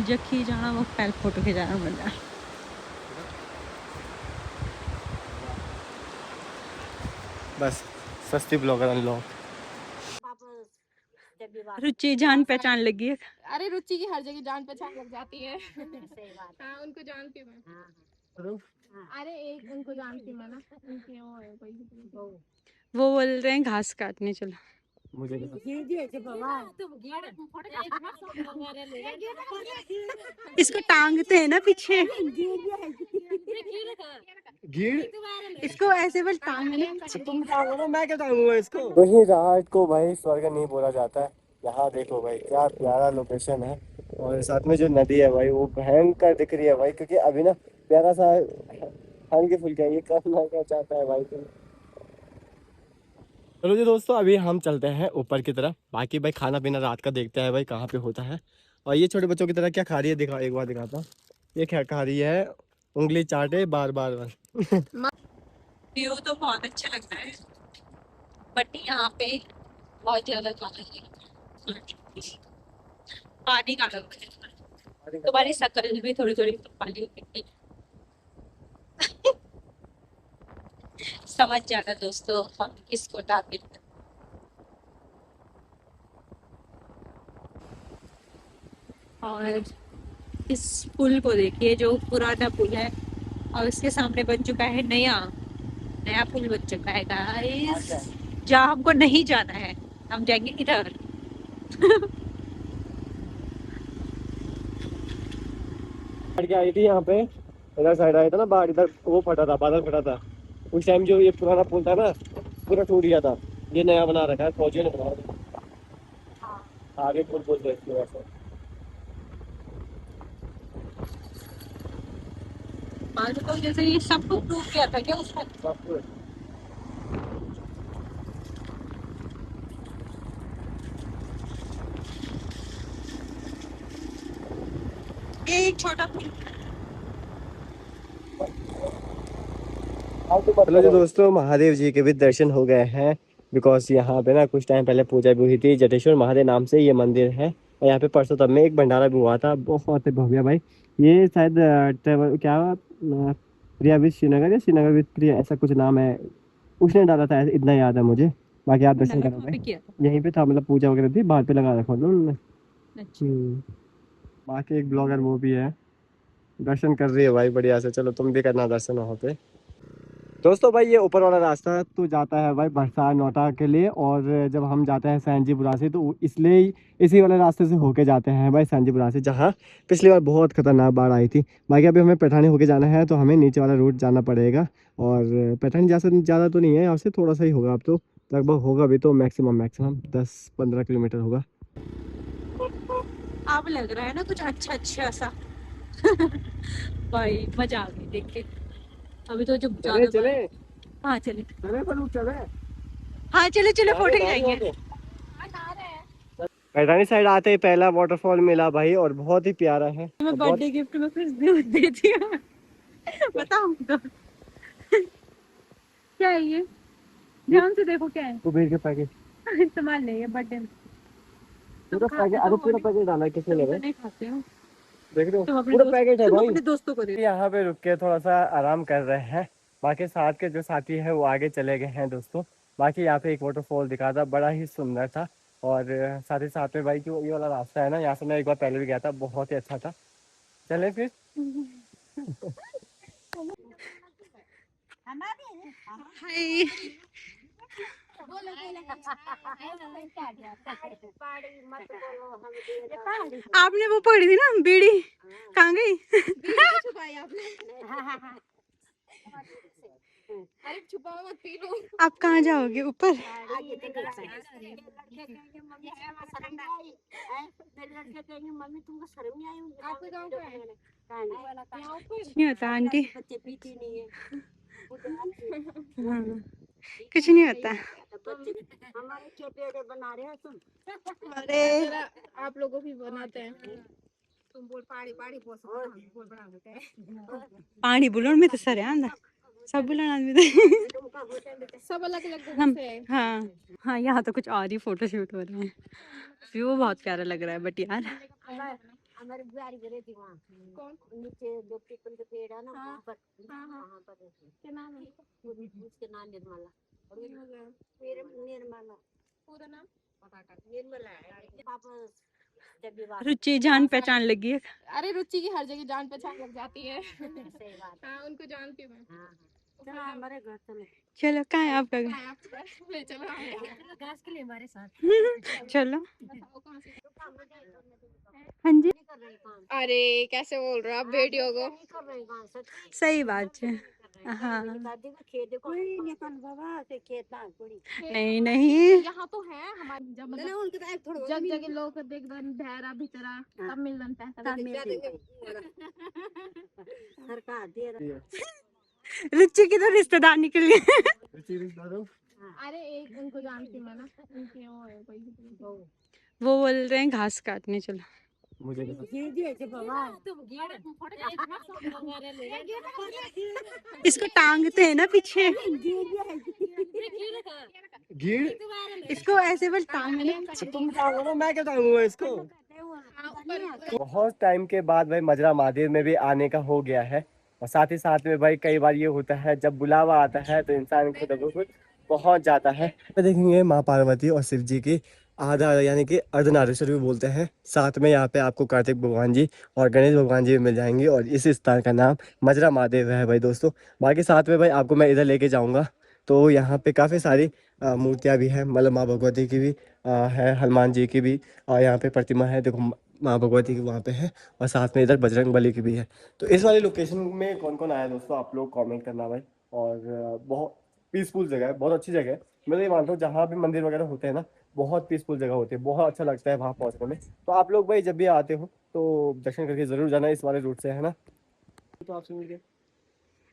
जखी जाना वो पहले फोटो खिंचाना बंदा। बस सस्ती ब्लॉगर अनलॉक। रुचि जान पहचान लगी है। अरे रुचि की हर जगह जान पहचान लग जाती है। हाँ उनको जानती हूँ मैं। अरे एक उनको जानती हूँ मैं ना, उनके वो है कोई। वो बोल रहे हैं घास काटने चलो। मुझे इसको टांगते हैं ना पीछे, इसको ऐसे बस टांगने। तुम टांगो, मैं क्या टांगूंगा इसको। वही रात को भाई स्वर्ग नहीं बोला जाता है। यहाँ देखो भाई क्या प्यारा लोकेशन है, और साथ में जो नदी है भाई वो भयंकर दिख रही है भाई, क्योंकि अभी ना प्यारा सा हल्के फुल्के ये करना क्या चाहता है भाई तुम। चलो जी दोस्तों, अभी हम चलते हैं ऊपर की तरफ। बाकी भाई खाना पीना रात का देखते हैं भाई कहाँ पे होता है। और ये छोटे बच्चों की तरह क्या खा रही है, दिखा एक बार दिखाता हूँ। ये क्या खा रही है, उंगली चाटे बार बार बार। व्यू तो बहुत अच्छा लगता है, बट यहाँ पे बहुत ज्यादा पानी का लग रहा है। तुम्हारी शक्ल भी थोड़ी थोड़ी पानी होगी। समझ जाना दोस्तों हम किसको टारगेट। और इस पुल को देखिए, जो पुराना पुल है और उसके सामने बन चुका है नया नया पुल बन चुका है गाइस। जहाँ हमको नहीं जाना है, हम जाएंगे इधर। बाढ़ के आई थी यहाँ पे, इधर साइड आया था ना बाढ़, इधर वो फटा था, बादल फटा था। उस टाइम जो ये पुराना पुल था ना पूरा टूट गया था। ये नया बना रखा है, फौजियों ने बनाया था। आगे पुल बोलते हैं इसकी वजह से। तो जैसे ये सब कुछ टूट गया था क्या उसमें? ये एक छोटा पुल। हेलो जी दोस्तों, महादेव जी के भी दर्शन हो गए हैं। बिकॉज यहाँ पे ना कुछ टाइम पहले पूजा भी हुई थी। जटेश्वर महादेव नाम से ये मंदिर है, और यहाँ पे परसों तब में एक भंडारा भी हुआ था, बहुत ही भव्य भाई। ये शायद ट्रेवल क्या प्रिया विद श्रीनगर या श्रीनगर विद प्रिया, ऐसा कुछ नाम है, उसने डाला था, इतना याद है मुझे। बाकी आप दर्शन करो भाई, यहीं पे था, मतलब पूजा वगैरह थी, बाहर पे लगा रखा था उन्होंने। बाकी एक ब्लॉगर वो भी है, दर्शन कर रही है भाई बढ़िया से। चलो तुम भी करना दर्शन वहाँ पे। दोस्तों भाई ये ऊपर वाला रास्ता तो जाता है भाई भरसार नोटा के लिए, और जब हम जाते हैं सैंजीपुरा से तो इसलिए इसी वाले रास्ते से होके जाते हैं भाई सैंजीपुरा से, जहाँ पिछली बार बहुत खतरनाक बाढ़ आई थी। बाकी अभी हमें पैठानी होके जाना है, तो हमें नीचे वाला रूट जाना पड़ेगा। और पैठानी ज़्यादा तो नहीं है यहाँ से, थोड़ा सा ही होगा, अब तो लगभग होगा भी तो मैक्सिमम 10-15 किलोमीटर होगा। अब लग रहा है ना कुछ अच्छा अच्छा सा। भाई मजा आ गई देख के। अभी तो जो चले हाँ चले चले हाँ चले चले फोटो खिंचाएंगे। पैठानी साइड आते ही पहला वाटरफॉल मिला भाई, और बहुत ही प्यारा है। मैं बहुत बर्थडे गिफ्ट में कुछ देती हूँ। बताऊँ तो क्या है ये, ध्यान से देखो क्या है। कुबेर के पैकेट, इस्तेमाल नहीं है बर्थडे में। पूरा पैकेट, अरे पूरा पैकेट डाला है, किसने लेगा? नहीं खाते हो देख रहे हो तुम अपने पूरा दोस्त, पैकेट है तुम भाई। अपने दोस्तों को दे। यहाँ पे रुक के थोड़ा सा आराम कर रहे हैं। बाकी साथ के जो साथी है वो आगे चले गए हैं दोस्तों। बाकी यहाँ पे एक वाटरफॉल दिखा था, बड़ा ही सुंदर था। और साथ ही साथ में भाई जो ये वाला रास्ता है ना, यहाँ से मैं एक बार पहले भी गया था, बहुत ही अच्छा था। चले फिर। हाय आपने वो पकड़ी थी ना बीड़ी, कहाँ गई? अरे छुपाओ मत, पी लो। आप कहाँ जाओगे ऊपर? मम्मी तुमको शर्म नहीं आई? आपके गाँव का है? नहीं होता आंटी। बच्चे पीते नहीं है। हाँ, कुछ नहीं होता। हमारे छोटे बना रहे हो तुम। अरे आप लोगों भी बनाते हैं। तुम बोल पाड़ी पाड़ी बोल बना देते हैं। पानी बुलान में तो सर आंदा सब बुलान आदमी सब अलग अलग हम। से है। हाँ हाँ, यहाँ तो कुछ और ही फोटो शूट हो रहे हैं। व्यू बहुत प्यारा लग रहा है, बट यार हमारे बुआरी घरे थी वहाँ। कौन? नीचे 2 पीपल के पेड़ है ना, हाँ। वहाँ पर। हाँ, हाँ। वहाँ पर रहती है। क्या नाम है? उसके नाम निर्मला। निर्मला। पूरा नाम? निर्मला है। पापा जब भी बात रुचि जान पहचान लगी है। अरे रुचि की हर जगह जान पहचान लग जाती है। सही बात है। हाँ, उनको जानती हूँ मैं। हाँ हाँ। चलो हमारे घर चलो। चलो कहाँ है आपका घर? कहाँ है आपका घर? ले चलो हम यहाँ। घास के लिए हमारे साथ। चलो। बताओ कहाँ से? हाँ जी। नहीं कर रहे काम। अरे कैसे बोल रहे हो आप बेटियों को? नहीं कर रहे काम सच्ची। सही बात है। हाँ। दादी को खेत देखो। कोई निकल बाबा से खेत ना थोड़ी। नहीं नहीं। यहाँ तो है हमारे जब ना मतलब उनके तो थोड़ा जग जगह लोग देख दन धैरा भीतरा सब मिलन पैसा सरकार दे रहा। रुचि की तो रिश्तेदार निकल गए। अरे एक उनको जानती हूँ मैं ना, उनके वो है कोई वो बोल रहे हैं घास काटने चलो। मुझे इसको टांगते हैं ना पीछे। गीड़ इसको ऐसे बस टांगना। तुम टांगो, मैं क्या टांगूंगा इसको। बहुत टाइम के बाद भाई मजरा महादेव में भी आने का हो गया है। और साथ ही साथ में भाई कई बार ये होता है जब बुलावा आता है तो इंसान खुद ब खुद पहुंच जाता है। तो देखेंगे माँ पार्वती और शिव जी की आधा यानी कि अर्धनारीश्वर भी बोलते हैं। साथ में यहाँ पे आपको कार्तिक भगवान जी और गणेश भगवान जी भी मिल जाएंगे और इस स्थान का नाम मजरा महादेव है भाई दोस्तों। बाकी साथ में भाई आपको मैं इधर लेके जाऊँगा। तो यहाँ पे काफ़ी सारी मूर्तियाँ भी हैं, मतलब माँ भगवती की भी है, हनुमान जी की भी, और यहाँ पे प्रतिमा है देखो माँ भगवती की वहाँ पे है, और साथ में इधर बजरंग बली की भी है। तो इस वाली लोकेशन में कौन कौन आया दोस्तों आप लोग कमेंट करना भाई। और बहुत पीसफुल जगह है, बहुत अच्छी जगह है। मैं तो ये मानता हूँ जहाँ भी मंदिर वगैरह होते हैं ना, बहुत पीसफुल जगह होती है, बहुत अच्छा लगता है वहाँ पहुँचने में। तो आप लोग भाई जब भी आते हो तो दर्शन करके ज़रूर जाना इस वाले रूट से, है ना। तो आपसे मिल गए।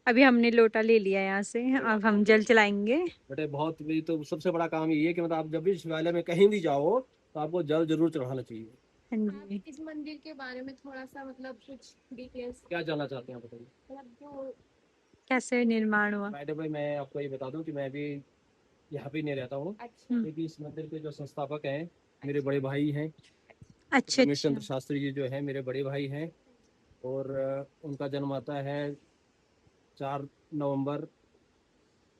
अभी हमने लोटा ले लिया यहाँ से, अब हम जल चलाएंगे। बेटे बहुत भी तो सबसे बड़ा काम ये है कि मतलब आप जब भी शिवालय में कहीं भी जाओ तो आपको जल जरूर चढ़ाना चाहिए। हाँ आप जी। इस मंदिर के बारे में थोड़ा सा मतलब कुछ डिटेल्स क्या जानना चाहते हैं बताइए। मतलब जो कैसे निर्माण हुआ? मैडम भाई मैं आपको ये बता दूं कि मैं भी यहाँ पे नहीं रहता हूँ, अच्छा क्योंकि इस मंदिर के जो संस्थापक हैं मेरे बड़े भाई हैं। अच्छा रमेश अच्छा। चंद्र शास्त्री जी जो है मेरे बड़े भाई हैं। और उनका जन्म आता है 4 नवंबर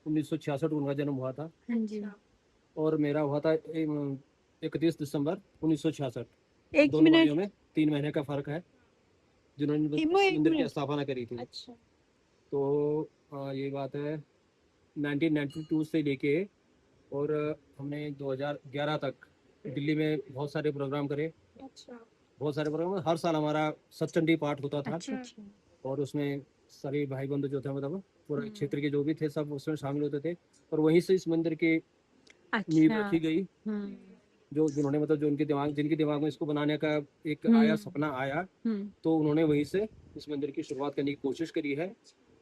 1966 उनका जन्म हुआ था। हाँ जी। और मेरा हुआ था 31 दिसंबर 1966। एक दोनों भाइयों मिनट। में 3 महीने का फर्क है जिन्होंने इमो, एक मंदिर की मिनट। स्थापना करी थी। अच्छा तो ये बात है 1992 से लेके और हमने 2011 तक दिल्ली में बहुत सारे प्रोग्राम करे। अच्छा बहुत सारे प्रोग्राम, हर साल हमारा सतचंडी पाठ होता था। अच्छा अच्छा। और उसमें सभी भाई बंधु जो थे मतलब पूरे हम्म। क्षेत्र के जो भी थे सब उसमें शामिल होते थे। और वहीं से इस मंदिर की नींव अच्छा। रखी गई। हम्म जो जिन्होंने मतलब जो जिनके दिमाग में इसको बनाने का एक आया सपना आया, तो उन्होंने वहीं से इस मंदिर की शुरुआत करने की कोशिश करी है।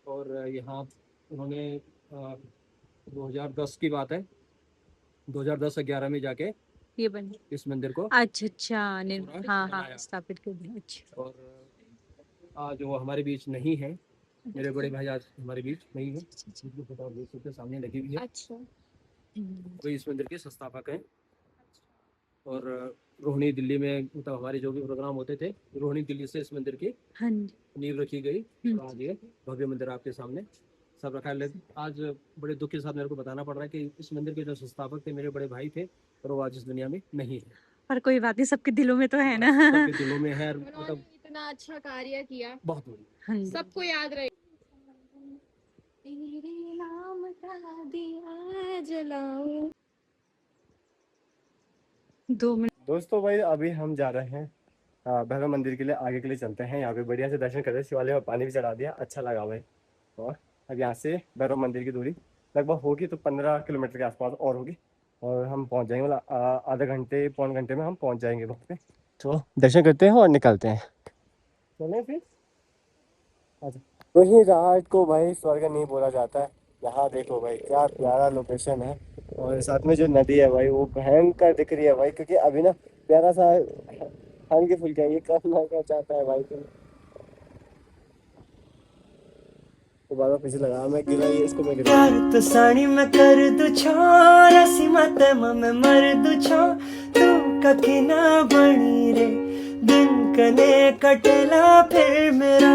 और यहाँ उन्होंने 2010 की बात है, 2010-11 में जाके ये बन। इस मंदिर को अच्छा अच्छा। पूरा हाँ हाँ बनाया। स्थापित कर दिया। अच्छा। और आज वो हमारे बीच नहीं है, मेरे बड़े भाई आज हमारे बीच नहीं है। उनकी फोटो आप देख सकते हैं, सामने लगी हुई है। अच्छा वही इस मंदिर के संस्थापक हैं। और रोहिणी दिल्ली में मतलब हमारे जो भी प्रोग्राम होते थे, रोहिणी दिल्ली से इस मंदिर की हाँ जी। नींव रखी गई। और आज ये भव्य मंदिर आपके सामने सब रखा है। आज बड़े दुख के साथ मेरे को बताना पड़ रहा है कि इस मंदिर के जो संस्थापक थे मेरे बड़े भाई थे, और वो आज इस दुनिया में नहीं है। पर कोई बात नहीं, सबके दिलों में तो है ना। सबके दिलों में है। उन्होंने मतलब इतना अच्छा कार्य किया, बहुत बड़ी। हाँ जी। सबको याद रहे। तेरे नाम का दिया जलाऊं। 2 मिनट। दोस्तों भाई अभी हम जा रहे हैं भैरव मंदिर के लिए, आगे के लिए चलते हैं। यहाँ पे बढ़िया से दर्शन कर रहे हैं, शिवालय में पानी भी चढ़ा दिया, अच्छा लगा भाई। और अब यहाँ से भैरव मंदिर की दूरी लगभग होगी तो 15 किलोमीटर के आसपास और होगी। और हम पहुँच जाएंगे, मतलब आधे घंटे पौन घंटे में हम पहुँच जाएंगे वहाँ पे। तो दर्शन करते हैं और निकलते हैं। चलें फिर। अच्छा, तो ही रात को भाई स्वर्ग नहीं बोला जाता है। यहाँ देखो भाई क्या प्यारा लोकेशन है। और साथ में जो नदी है भाई वो भयंकर दिख रही है भाई, क्योंकि अभी ना प्यारा सा हल्के फुल्के ये करना क्या चाहता है भाई तुम। तो बार पीछे लगा मैं गिरा, ये इसको मैं गिरा प्यार तो साड़ी में कर दू छोरा सीमा ते में मर दू छो तू कखी ना बनी रे दिन कने कटला फिर मेरा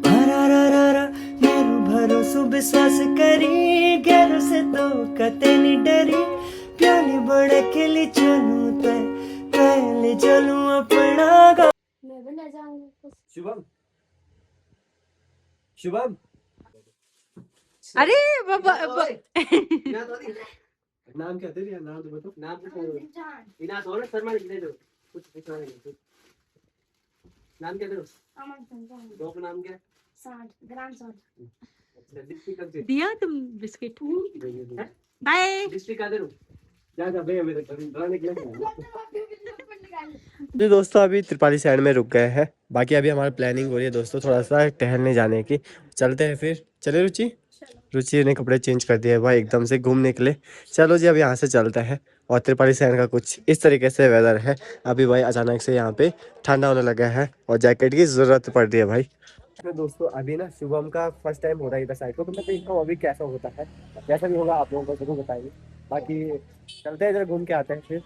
आरा रा रा रा मेरू भरोसो विश्वास करी गैर से तो कते नहीं डरी प्याली बड़े के लिए चलूं तय पहले चलूं अपना गा मैं भी ले जाऊंगी शुभम शुभम अरे बाबा नाम क्या तेरी नाम तो बताओ नाम तो इना तो ना शर्मा लिख दे दो कुछ लिखना नहीं नाम क्या तेरा दो का नाम क्या 60 ग्राम 60 डिस्ट्रिक्ट कौन सी दिया तुम बिस्किट बाय। डिस्ट्रिक्ट आ दे रो जा जा बे मेरे डराने के लिए जी दोस्तों अभी त्रिपाली साइड में रुक गए हैं। बाकी अभी हमारी प्लानिंग हो रही है दोस्तों थोड़ा सा टहलने जाने की। चलते हैं फिर चले रुचि। रुचि ने कपड़े चेंज कर दिए भाई एकदम से घूमने के लिए। चलो जी अब यहाँ से चलते हैं। और त्रिपाली साइड का कुछ इस तरीके से वेदर है अभी भाई। अचानक से यहाँ पे ठंडा होने लगा है और जैकेट की जरूरत पड़ रही है भाई। तो दोस्तों अभी ना शुभम का फर्स्ट टाइम हो रहा है इधर साइड को, तो मैं देखता हूँ अभी कैसा होता है। जैसा भी होगा आप लोगों को जरूर बताएंगे। बाकी चलते हैं इधर घूम के आते हैं फिर।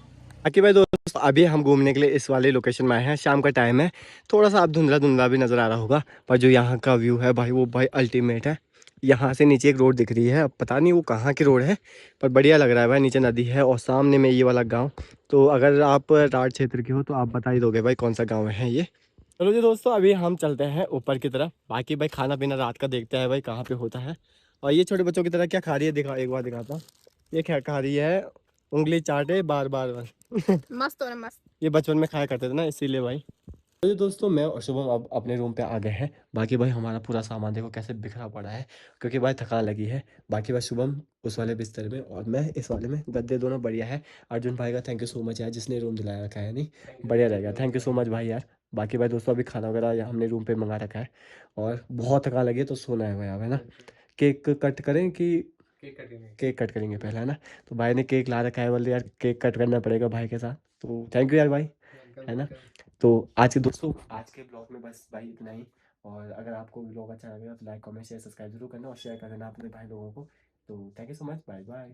बाकी भाई दोस्तों अभी हम घूमने के लिए इस वाले लोकेशन में आए हैं। शाम का टाइम है, थोड़ा सा आप धुंधला धुंधला भी नज़र आ रहा होगा, पर जो यहाँ का व्यू है भाई वो भाई अल्टीमेट है। यहाँ से नीचे एक रोड दिख रही है, अब पता नहीं वो कहाँ की रोड है पर बढ़िया लग रहा है भाई। नीचे नदी है और सामने में ये वाला गाँव। तो अगर आप राठ क्षेत्र के हो तो आप बता ही दोगे भाई कौन सा गाँव है ये। चलो जी दोस्तों अभी हम चलते हैं ऊपर की तरफ। बाकी भाई खाना पीना रात का देखते हैं भाई कहाँ पे होता है। और ये छोटे बच्चों की तरह क्या खा रही है दिखा, एक बार दिखाता हूँ। ये क्या खा रही है, उंगली चाटे बार बार मस्त हो रहा मस्त। ये बचपन में खाया करते थे ना इसीलिए भाई। तो जी दोस्तों मैं और शुभम अब अपने रूम पे आ गए हैं। बाकी भाई हमारा पूरा सामान देखो कैसे बिखरा पड़ा है क्योंकि भाई थकान लगी है। बाकी भाई शुभम उस वाले बिस्तर में और मैं इस वाले में, गद्दे दोनों बढ़िया है। अर्जुन भाई का थैंक यू सो मच यार जिसने रूम दिलाया रखा है, नहीं बढ़िया रहेगा, थैंक यू सो मच भाई यार। बाकी भाई दोस्तों अभी खाना वगैरह हमने रूम पे मंगा रखा है और बहुत थकान लगी है तो सोना है भाई अब, है ना। केक कट करें कि केक कट करेंगे पहले, है ना। तो भाई ने केक ला रखा है, बोले यार केक कट करना पड़ेगा भाई के साथ, तो थैंक यू यार भाई, है ना। तो आज के दोस्तों आज के ब्लॉग में बस भाई इतना ही। और अगर आपको ब्लॉग अच्छा लगेगा तो लाइक कमेंट शेयर सब्सक्राइब जरूर करना और शेयर कर देना अपने भाई लोगों को। तो thank you so much, bye bye.